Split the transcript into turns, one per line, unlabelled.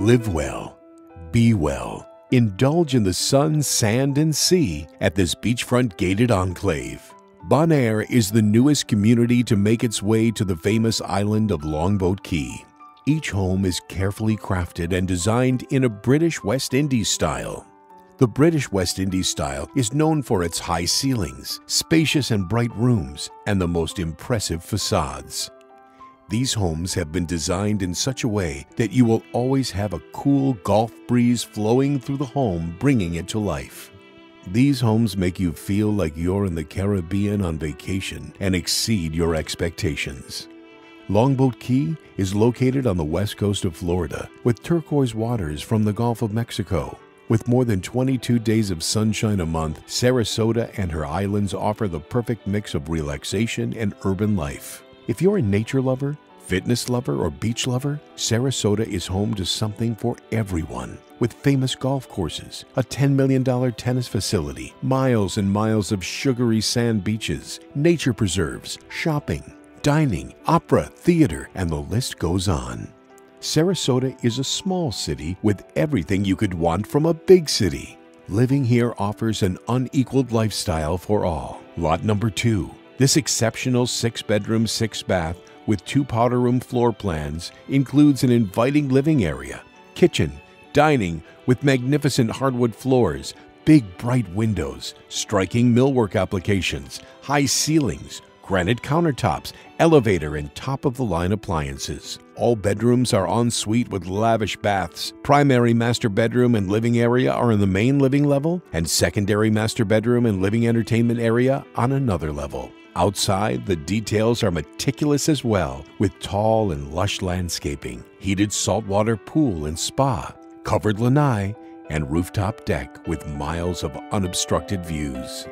Live well, be well. Indulge in the sun, sand, and sea at this beachfront gated enclave. Bonaire is the newest community to make its way to the famous island of Longboat Key. Each home is carefully crafted and designed in a British West Indies style. The British West Indies style is known for its high ceilings, spacious and bright rooms, and the most impressive facades. These homes have been designed in such a way that you will always have a cool Gulf breeze flowing through the home, bringing it to life. These homes make you feel like you're in the Caribbean on vacation and exceed your expectations. Longboat Key is located on the west coast of Florida with turquoise waters from the Gulf of Mexico. With more than 22 days of sunshine a month, Sarasota and her islands offer the perfect mix of relaxation and urban life. If you're a nature lover, fitness lover, or beach lover, Sarasota is home to something for everyone. With famous golf courses, a $10 million tennis facility, miles and miles of sugary sand beaches, nature preserves, shopping, dining, opera, theater, and the list goes on. Sarasota is a small city with everything you could want from a big city. Living here offers an unequaled lifestyle for all. Lot number 2. This exceptional 6-bedroom, 6-bath with 2 powder room floor plans includes an inviting living area, kitchen, dining with magnificent hardwood floors, big bright windows, striking millwork applications, high ceilings, granite countertops, elevator, and top-of-the-line appliances. All bedrooms are ensuite with lavish baths. Primary master bedroom and living area are in the main living level, and secondary master bedroom and living entertainment area on another level. Outside, the details are meticulous as well, with tall and lush landscaping, heated saltwater pool and spa, covered lanai, and rooftop deck with miles of unobstructed views.